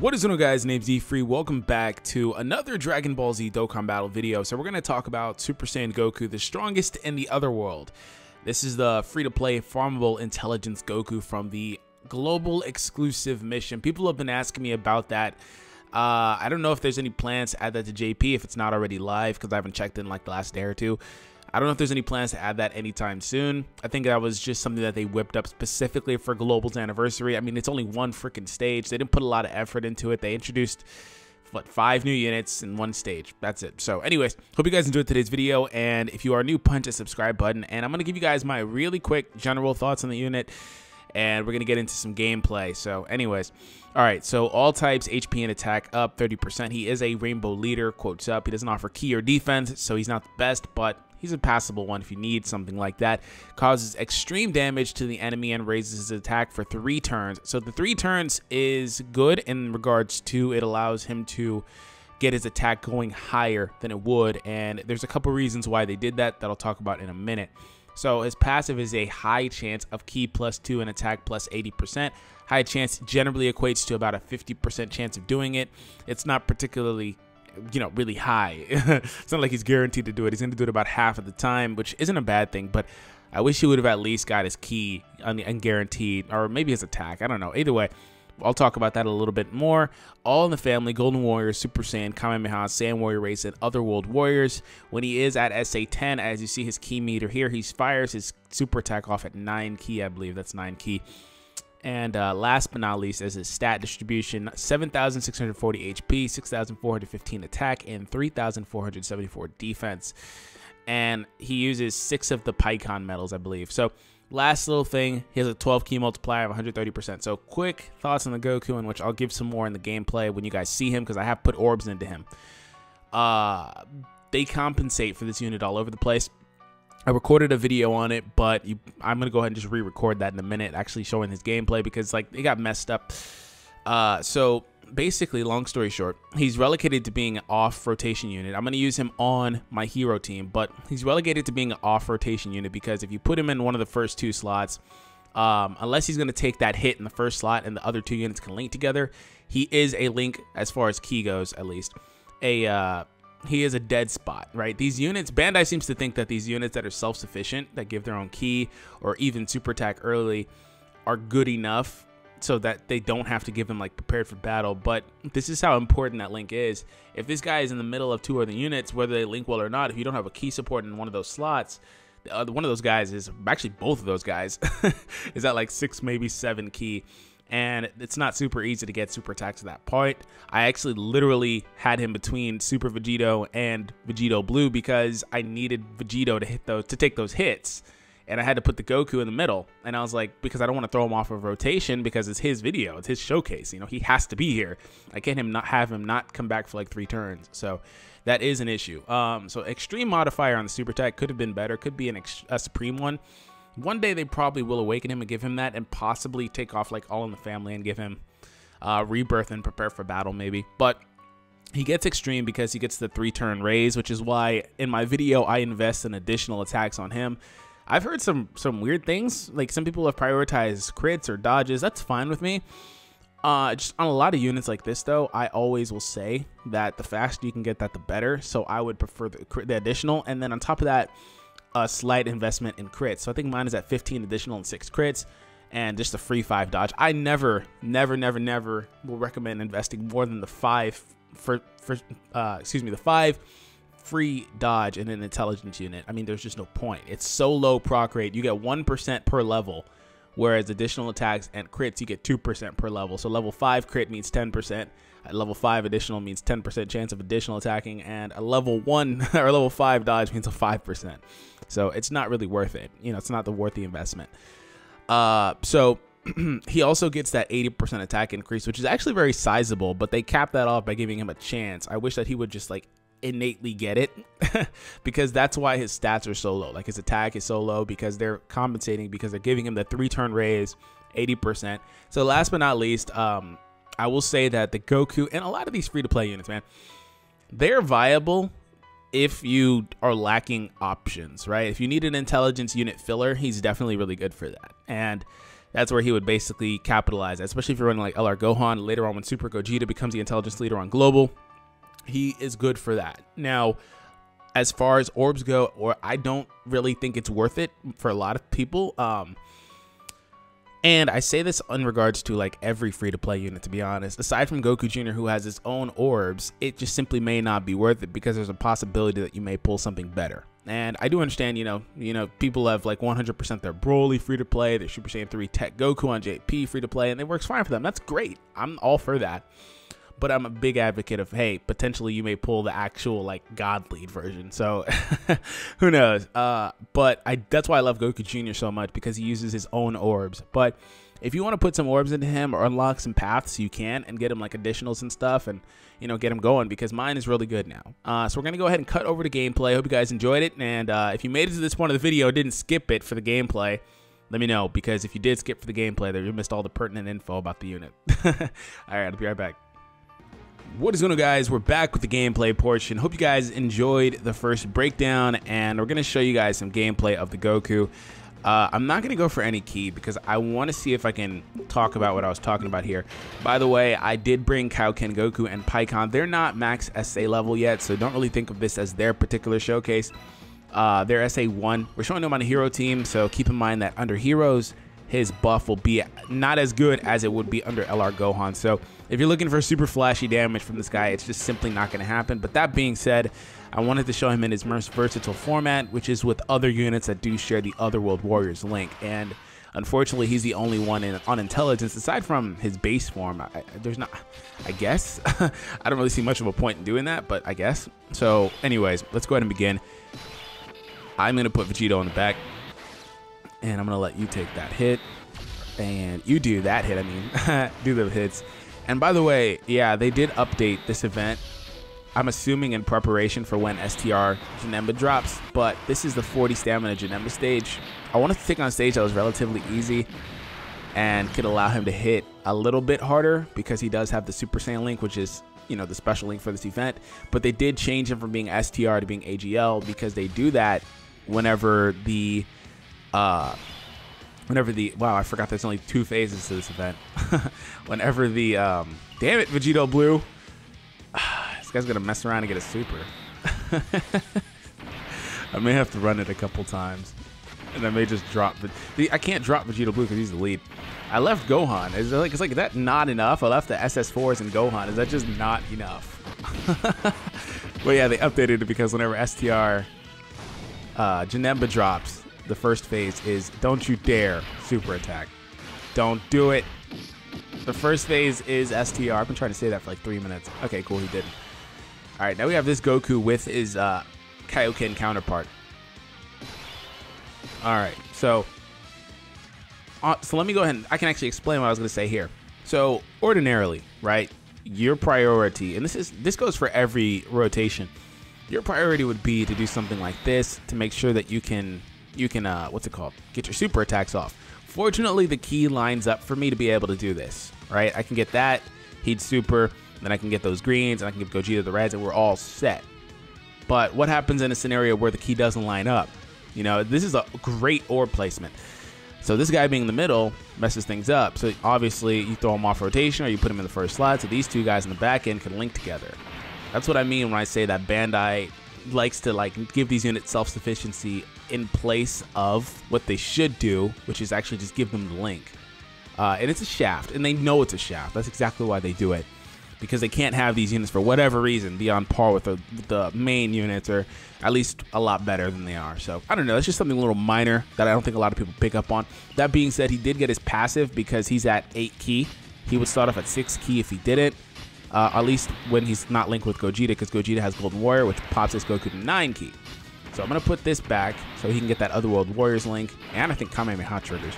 What is going on, guys? Name's Z-Free. Welcome back to another Dragon Ball Z Dokkan Battle video. So we're going to talk about Super Saiyan Goku, the strongest in the other world. This is the free-to-play farmable intelligence Goku from the global exclusive mission. People have been asking me about that. I don't know if there's any plans to add that to JP if it's not already live, because I haven't checked in like the last day or two. I don't know if there's any plans to add that anytime soon. I think that was just something that they whipped up specifically for Global's anniversary. I mean, it's only one freaking stage. They didn't put a lot of effort into it. They introduced, what, 5 new units in one stage. That's it. So anyways, hope you guys enjoyed today's video. And if you are new, punch the subscribe button. And I'm going to give you guys my really quick general thoughts on the unit. And we're going to get into some gameplay. So anyways, all right, so all types, HP and attack up 30%. He is a rainbow leader, quotes up. He doesn't offer key or defense, so he's not the best, but he's a passable one if you need something like that. Causes extreme damage to the enemy and raises his attack for 3 turns. So the 3 turns is good in regards to it allows him to get his attack going higher than it would. And there's a couple reasons why they did that I'll talk about in a minute. So his passive is a high chance of key +2 and attack +80%. High chance generally equates to about a 50% chance of doing it. It's not particularly, really high. It's not like he's guaranteed to do it. He's going to do it about half of the time, which isn't a bad thing, but I wish he would have at least got his key and guaranteed, or maybe his attack. I don't know. Either way, I'll talk about that a little bit more. All in the family, Golden Warriors, Super Saiyan, Kamehameha, Saiyan Warrior Race, and Otherworld Warriors. When he is at SA10, as you see his key meter here, he fires his super attack off at 9 key, I believe. That's 9 key. And last but not least is his stat distribution: 7,640 HP, 6,415 attack, and 3,474 defense. And he uses 6 of the Pycon medals, I believe. So last little thing, he has a 12 key multiplier of 130%. So quick thoughts on the Goku, in which I'll give some more in the gameplay when you guys see him, because I have put orbs into him. They compensate for this unit all over the place. I recorded a video on it, but I'm going to go ahead and just re-record that in a minute, actually showing his gameplay, because like it got messed up. So basically, long story short, he's relegated to being an off-rotation unit. I'm going to use him on my hero team, but he's relegated to being an off-rotation unit because if you put him in one of the first 2 slots, unless he's going to take that hit in the first slot and the other 2 units can link together, he is a link, as far as key goes at least, he is a dead spot, right? These units, Bandai seems to think that these units that are self-sufficient, that give their own key or even super attack early, are good enough so that they don't have to give them like prepared for battle. But this is how important that link is. If this guy is in the middle of 2 other units, whether they link well or not, if you don't have a key support in one of those slots, one of those guys is actually, both of those guys is at like 6, maybe 7 key. And it's not super easy to get super attacks to that point. I actually literally had him between Super Vegito and Vegito Blue because I needed Vegito to take those hits. And I had to put the Goku in the middle. And I was like, because I don't want to throw him off of rotation, because it's his video, it's his showcase. He has to be here. I can't have him not come back for like 3 turns. So that is an issue. So extreme modifier on the super attack could have been better. Could be a supreme one. One day they probably will awaken him and give him that, and possibly take off like All in the Family and give him rebirth and prepare for battle maybe. But he gets extreme because he gets the 3-turn raise, which is why in my video I invest in additional attacks on him. I've heard some weird things, like some people have prioritized crits or dodges. That's fine with me. Just on a lot of units like this though, I always will say that the faster you can get that, the better. So I would prefer the additional, and then on top of that, a slight investment in crits. So I think mine is at 15 additional and 6 crits, and just a free 5 dodge. I never will recommend investing more than the 5 the 5 free dodge in an intelligence unit. I mean, there's just no point. It's so low proc rate. You get 1% per level, whereas additional attacks and crits you get 2% per level. So level 5 crit means 10%. At level 5 additional means 10% chance of additional attacking, and a level 1 or level 5 dodge means a 5%. So it's not really worth it. It's not worth the investment. So he also gets that 80% attack increase, which is actually very sizable, but they cap that off by giving him a chance. I wish that he would just like innately get it because that's why his stats are so low. Like his attack is so low because they're compensating, because they're giving him the 3-turn raise, 80%. So last but not least, I will say that the Goku and a lot of these free-to-play units, man, they're viable if you are lacking options, right? If you need an intelligence unit filler, he's definitely really good for that. And that's where he would basically capitalize, especially if you're running like LR Gohan. Later on, when Super Gogeta becomes the intelligence leader on Global, he is good for that. Now, as far as orbs go, I don't really think it's worth it for a lot of people. And I say this in regards to like every free-to-play unit, to be honest. Aside from Goku Jr., who has his own orbs, it just simply may not be worth it because there's a possibility that you may pull something better. And I do understand, you know, people have like 100% their Broly free-to-play, their Super Saiyan 3 Tech Goku on JP free-to-play, and it works fine for them. That's great. I'm all for that. But I'm a big advocate of, hey, potentially you may pull the actual like God lead version. So who knows? But that's why I love Goku Jr. so much, because he uses his own orbs. But if you want to put some orbs into him or unlock some paths, you can, and get him like additionals and stuff, and you know, get him going, because mine is really good now. So we're gonna go ahead and cut over to gameplay. I hope you guys enjoyed it, and if you made it to this point of the video, didn't skip it for the gameplay, let me know, because if you did skip for the gameplay, then you missed all the pertinent info about the unit. All right, I'll be right back. What is going on, guys? We're back with the gameplay portion. Hope you guys enjoyed the first breakdown, and we're going to show you guys some gameplay of the Goku. I'm not going to go for any key because I want to see if I can talk about what I was talking about here. By the way, I did bring Kaioken Goku and Pikkon. They're not max SA level yet, so don't really think of this as their particular showcase. They're SA1. We're showing them on a hero team, so keep in mind that under heroes, his buff will be not as good as it would be under LR Gohan. So if you're looking for super flashy damage from this guy, it's just simply not going to happen. But that being said, I wanted to show him in his most versatile format, which is with other units that do share the Otherworld Warriors link. And unfortunately, he's the only one on intelligence, aside from his base form. There's not, I guess. I don't really see much of a point in doing that, but I guess. So anyways, let's go ahead and begin. I'm going to put Vegito on the back, and I'm going to let you take that hit. And you do that hit, I mean, do the hits. And by the way, yeah, they did update this event, I'm assuming in preparation for when STR Janemba drops, but this is the 40 stamina Janemba stage. I wanted to take on a stage that was relatively easy and could allow him to hit a little bit harder, because he does have the Super Saiyan link, which is, you know, the special link for this event. But they did change him from being STR to being AGL, because they do that whenever the wow, I forgot there's only 2 phases to this event. Whenever the damn it, Vegito Blue, this guy's gonna mess around and get a super. I may have to run it a couple times, and I may just drop. I can't drop Vegito Blue because he's the lead. I left Gohan. Is that not enough? I left the SS4s and Gohan. Is that just not enough? But yeah, they updated it because whenever STR Janemba drops, the first phase is don't you dare super attack. Don't do it. The first phase is STR. I've been trying to say that for like 3 minutes. Okay, cool, he didn't. All right, now we have this Goku with his Kaioken counterpart. All right, so let me go ahead and I can actually explain what I was going to say here. So ordinarily, right, your priority, and this goes for every rotation, your priority would be to do something like this to make sure that you can what's it called, get your super attacks off. Fortunately, the key lines up for me to be able to do this, right? I can get that, he'd super, then I can get those greens, and I can give Gogeta the reds, and we're all set. But what happens in a scenario where the key doesn't line up? You know, this is a great orb placement. So this guy being in the middle messes things up. So obviously, you throw him off rotation, or you put him in the first slot, so these 2 guys in the back end can link together. That's what I mean when I say that Bandai likes to like give these units self-sufficiency in place of what they should do, which is actually just give them the link. And it's a shaft, and they know it's a shaft. That's exactly why they do it, because they can't have these units for whatever reason be on par with the main units, or at least a lot better than they are. So I don't know, it's just something a little minor that I don't think a lot of people pick up on. That being said, he did get his passive because he's at 8 key. He would start off at 6 key if he did it. At least when he's not linked with Gogeta, because Gogeta has Golden Warrior, which pops his Goku to 9 key. So I'm going to put this back so he can get that Otherworld Warriors link, and I think Kamehameha triggers.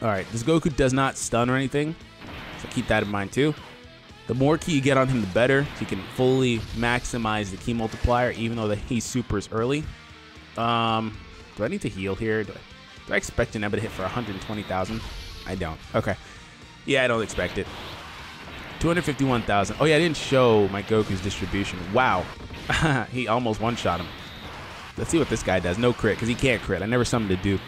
Alright, this Goku does not stun or anything, so keep that in mind too. The more key you get on him, the better, so you can fully maximize the key multiplier, even though he supers early. Do I need to heal here? Do I expect Janemba to hit for 120,000? I don't. Okay. Yeah, I don't expect it. 251,000. Oh yeah, I didn't show my Goku's distribution. Wow. He almost one-shot him. Let's see what this guy does. No crit, because he can't crit. I never summoned a dupe.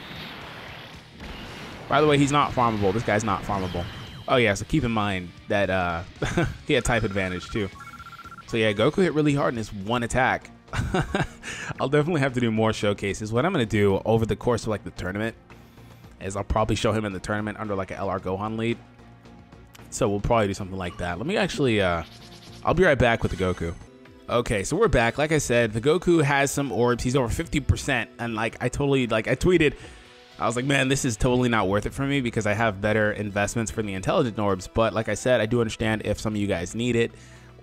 By the way, he's not farmable. This guy's not farmable. Oh yeah, so keep in mind that he had type advantage too. So yeah, Goku hit really hard in his one attack. I'll definitely have to do more showcases. What I'm going to do over the course of like the tournament is I'll probably show him in the tournament under like a LR Gohan lead. So we'll probably do something like that. Let me actually, I'll be right back with the Goku. Okay, so we're back. Like I said, the Goku has some orbs. He's over 50%. And like I tweeted, I was like, man, this is totally not worth it for me because I have better investments for the intelligent orbs. But like I said, I do understand if some of you guys need it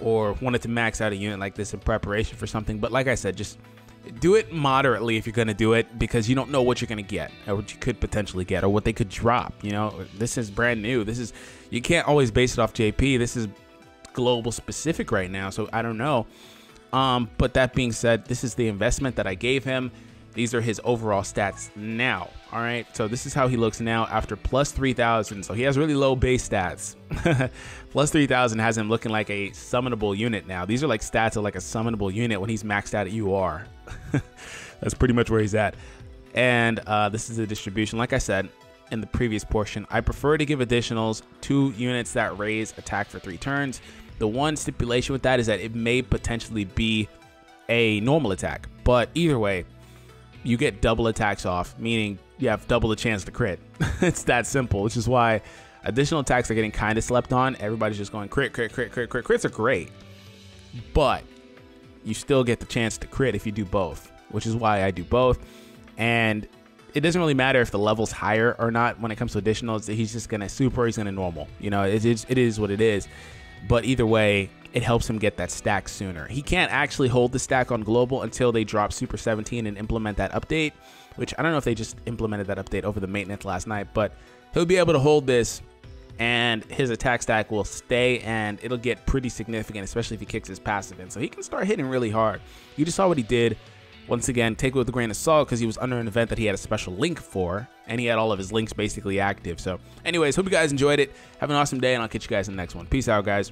or wanted to max out a unit like this in preparation for something. But like I said, just do it moderately if you're going to do it, because you don't know what you're going to get or what you could potentially get or what they could drop. You know, this is brand new. This is, you can't always base it off JP. This is global specific right now. So I don't know. But that being said, this is the investment that I gave him. These are his overall stats now. All right. So this is how he looks now after plus 3,000. So he has really low base stats. Plus 3,000 has him looking like a summonable unit now. These are like stats of like a summonable unit when he's maxed out at UR. That's pretty much where he's at. And this is the distribution. Like I said in the previous portion, I prefer to give additionals to units that raise attack for 3 turns. The one stipulation with that is that it may potentially be a normal attack. But either way, you get double attacks off, meaning you have double the chance to crit. It's that simple, which is why additional attacks are getting kind of slept on. Everybody's just going crit, crit, crit, crit, crit. Crits are great, but you still get the chance to crit if you do both, which is why I do both. And it doesn't really matter if the level's higher or not when it comes to additionals. He's just going to super, he's going to normal. You know, it is what it is. But either way, it helps him get that stack sooner. He can't actually hold the stack on global until they drop Super 17 and implement that update, which I don't know if they just implemented that update over the maintenance last night, but he'll be able to hold this and his attack stack will stay and it'll get pretty significant, especially if he kicks his passive in. So he can start hitting really hard. You just saw what he did. Once again, take it with a grain of salt because he was under an event that he had a special link for, and he had all of his links basically active. So anyways, hope you guys enjoyed it. Have an awesome day, and I'll catch you guys in the next one. Peace out, guys.